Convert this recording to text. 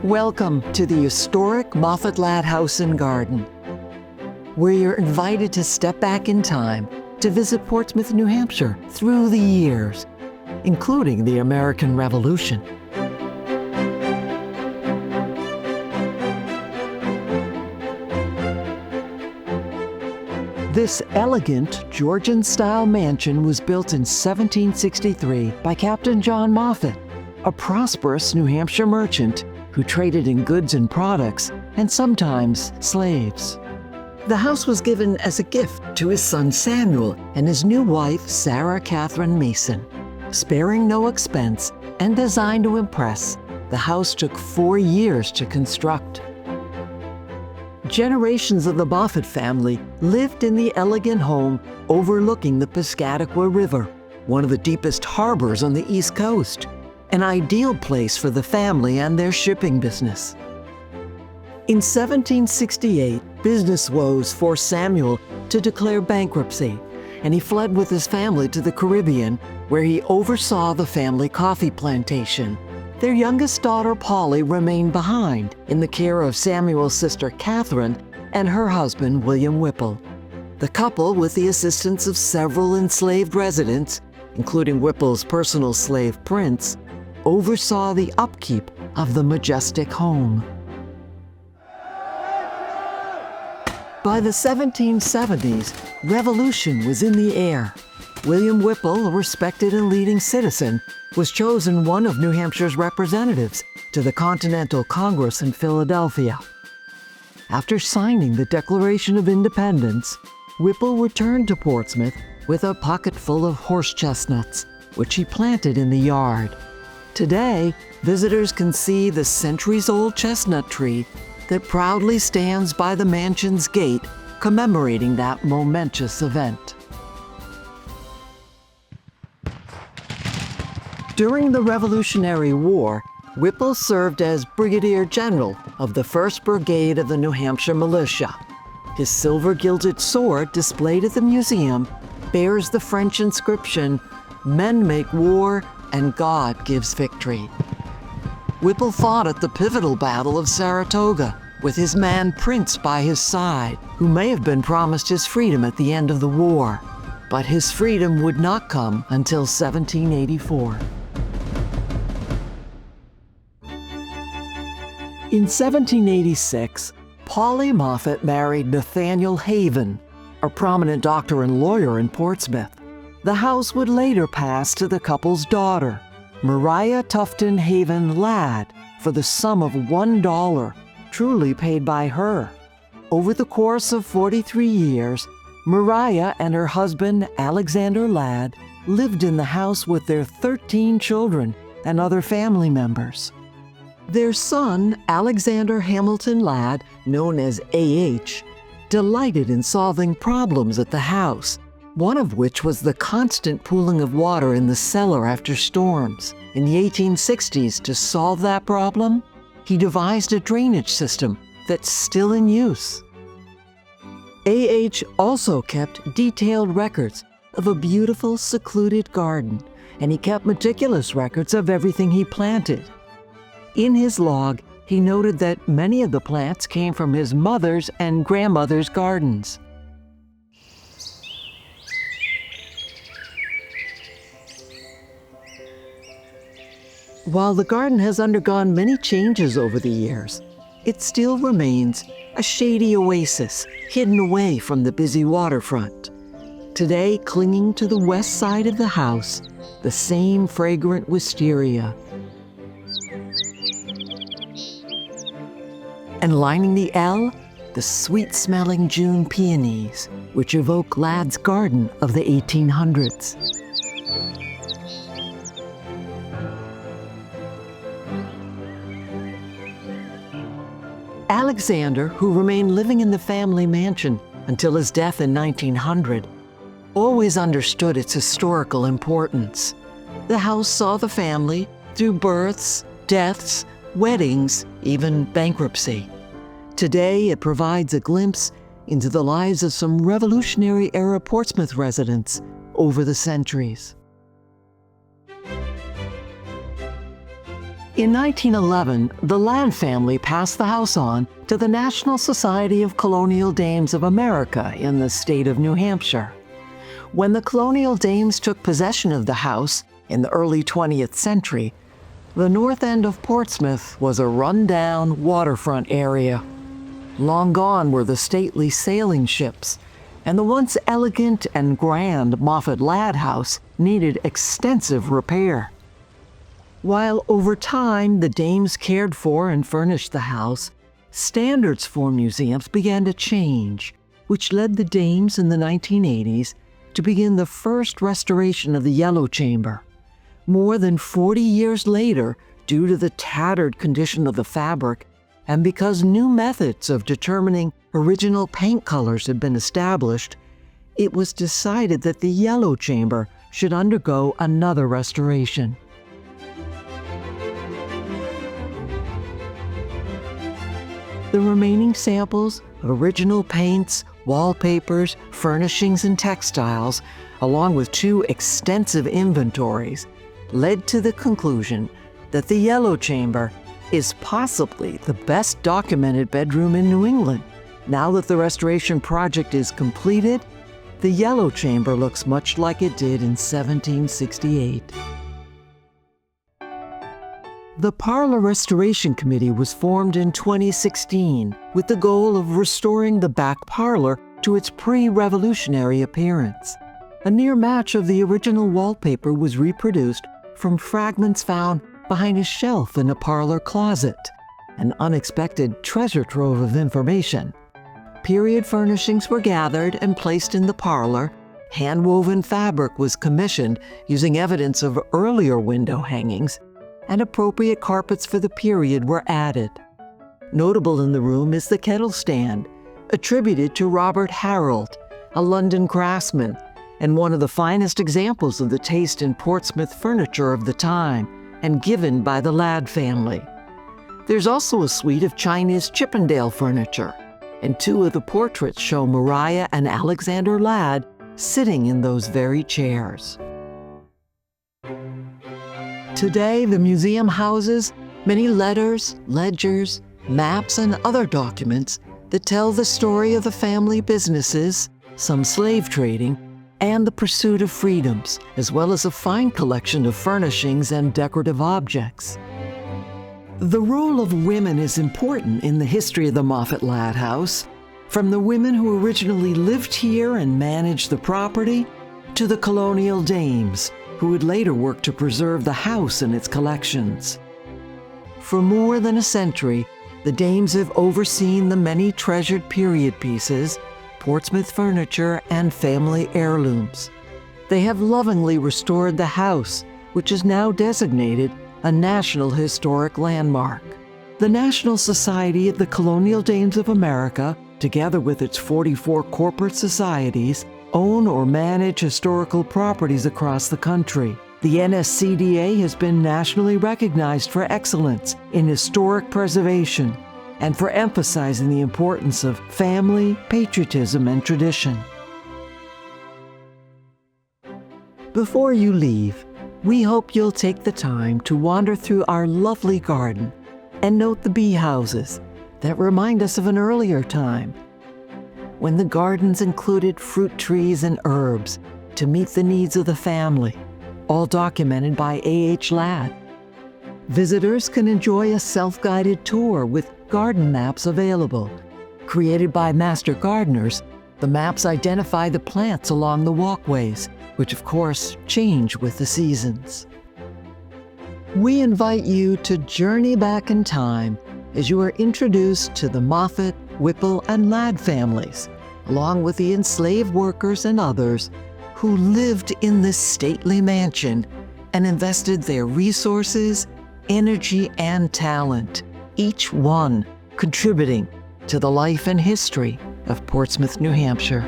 Welcome to the historic Moffatt-Ladd House and Garden, where you're invited to step back in time to visit Portsmouth, New Hampshire through the years, including the American Revolution. This elegant Georgian-style mansion was built in 1763 by Captain John Moffatt, a prosperous New Hampshire merchant who traded in goods and products, and sometimes slaves. The house was given as a gift to his son Samuel and his new wife Sarah Catherine Mason. Sparing no expense and designed to impress, the house took 4 years to construct. Generations of the Moffatt family lived in the elegant home overlooking the Piscataqua River, one of the deepest harbors on the East Coast, an ideal place for the family and their shipping business. In 1768, business woes forced Samuel to declare bankruptcy, and he fled with his family to the Caribbean, where he oversaw the family coffee plantation. Their youngest daughter, Polly, remained behind in the care of Samuel's sister, Catherine, and her husband, William Whipple. The couple, with the assistance of several enslaved residents, including Whipple's personal slave, Prince, oversaw the upkeep of the majestic home. By the 1770s, revolution was in the air. William Whipple, a respected and leading citizen, was chosen one of New Hampshire's representatives to the Continental Congress in Philadelphia. After signing the Declaration of Independence, Whipple returned to Portsmouth with a pocket full of horse chestnuts, which he planted in the yard. Today, visitors can see the centuries-old chestnut tree that proudly stands by the mansion's gate, commemorating that momentous event. During the Revolutionary War, Whipple served as Brigadier General of the 1st Brigade of the New Hampshire Militia. His silver-gilded sword, displayed at the museum, bears the French inscription, "Men make war, and God gives victory." Whipple fought at the pivotal Battle of Saratoga, with his man Prince by his side, who may have been promised his freedom at the end of the war. But his freedom would not come until 1784. In 1786, Polly Moffatt married Nathaniel Haven, a prominent doctor and lawyer in Portsmouth. The house would later pass to the couple's daughter, Maria Tufton Haven Ladd, for the sum of $1, truly paid by her. Over the course of 43 years, Maria and her husband, Alexander Ladd, lived in the house with their 13 children and other family members. Their son, Alexander Hamilton Ladd, known as A.H., delighted in solving problems at the house, one of which was the constant pooling of water in the cellar after storms. In the 1860s, to solve that problem, he devised a drainage system that's still in use. A.H. also kept detailed records of a beautiful, secluded garden, and he kept meticulous records of everything he planted. In his log, he noted that many of the plants came from his mother's and grandmother's gardens. While the garden has undergone many changes over the years, it still remains a shady oasis hidden away from the busy waterfront. Today, clinging to the west side of the house, the same fragrant wisteria. And lining the L, the sweet-smelling June peonies, which evoke Ladd's garden of the 1800s. Alexander, who remained living in the family mansion until his death in 1900, always understood its historical importance. The house saw the family through births, deaths, weddings, even bankruptcy. Today, it provides a glimpse into the lives of some Revolutionary-era Portsmouth residents over the centuries. In 1911, the Ladd family passed the house on to the National Society of Colonial Dames of America in the state of New Hampshire. When the Colonial Dames took possession of the house in the early 20th century, the north end of Portsmouth was a run-down waterfront area. Long gone were the stately sailing ships, and the once elegant and grand Moffatt-Ladd house needed extensive repair. While over time the Dames cared for and furnished the house, standards for museums began to change, which led the Dames in the 1980s to begin the first restoration of the Yellow Chamber. More than 40 years later, due to the tattered condition of the fabric, and because new methods of determining original paint colors had been established, it was decided that the Yellow Chamber should undergo another restoration. The remaining samples of original paints, wallpapers, furnishings, and textiles, along with two extensive inventories, led to the conclusion that the Yellow Chamber is possibly the best documented bedroom in New England. Now that the restoration project is completed, the Yellow Chamber looks much like it did in 1768. The Parlor Restoration Committee was formed in 2016 with the goal of restoring the back parlor to its pre-revolutionary appearance. A near match of the original wallpaper was reproduced from fragments found behind a shelf in a parlor closet, an unexpected treasure trove of information. Period furnishings were gathered and placed in the parlor. Hand-woven fabric was commissioned using evidence of earlier window hangings, and appropriate carpets for the period were added. Notable in the room is the kettle stand, attributed to Robert Harold, a London craftsman, and one of the finest examples of the taste in Portsmouth furniture of the time, and given by the Ladd family. There's also a suite of Chinese Chippendale furniture, and two of the portraits show Maria and Alexander Ladd sitting in those very chairs. Today, the museum houses many letters, ledgers, maps, and other documents that tell the story of the family businesses, some slave trading, and the pursuit of freedoms, as well as a fine collection of furnishings and decorative objects. The role of women is important in the history of the Moffatt-Ladd house, from the women who originally lived here and managed the property, to the Colonial Dames, who would later work to preserve the house and its collections. For more than a century, the Dames have overseen the many treasured period pieces, Portsmouth furniture, and family heirlooms. They have lovingly restored the house, which is now designated a National Historic Landmark. The National Society of the Colonial Dames of America, together with its 44 corporate societies, own or manage historical properties across the country. The NSCDA has been nationally recognized for excellence in historic preservation and for emphasizing the importance of family, patriotism, and tradition. Before you leave, we hope you'll take the time to wander through our lovely garden and note the bee houses that remind us of an earlier time, when the gardens included fruit trees and herbs to meet the needs of the family, all documented by A.H. Ladd. Visitors can enjoy a self-guided tour with garden maps available. Created by master gardeners, the maps identify the plants along the walkways, which of course change with the seasons. We invite you to journey back in time as you are introduced to the Moffatt, Whipple, and Ladd families, along with the enslaved workers and others who lived in this stately mansion and invested their resources, energy, and talent, each one contributing to the life and history of Portsmouth, New Hampshire.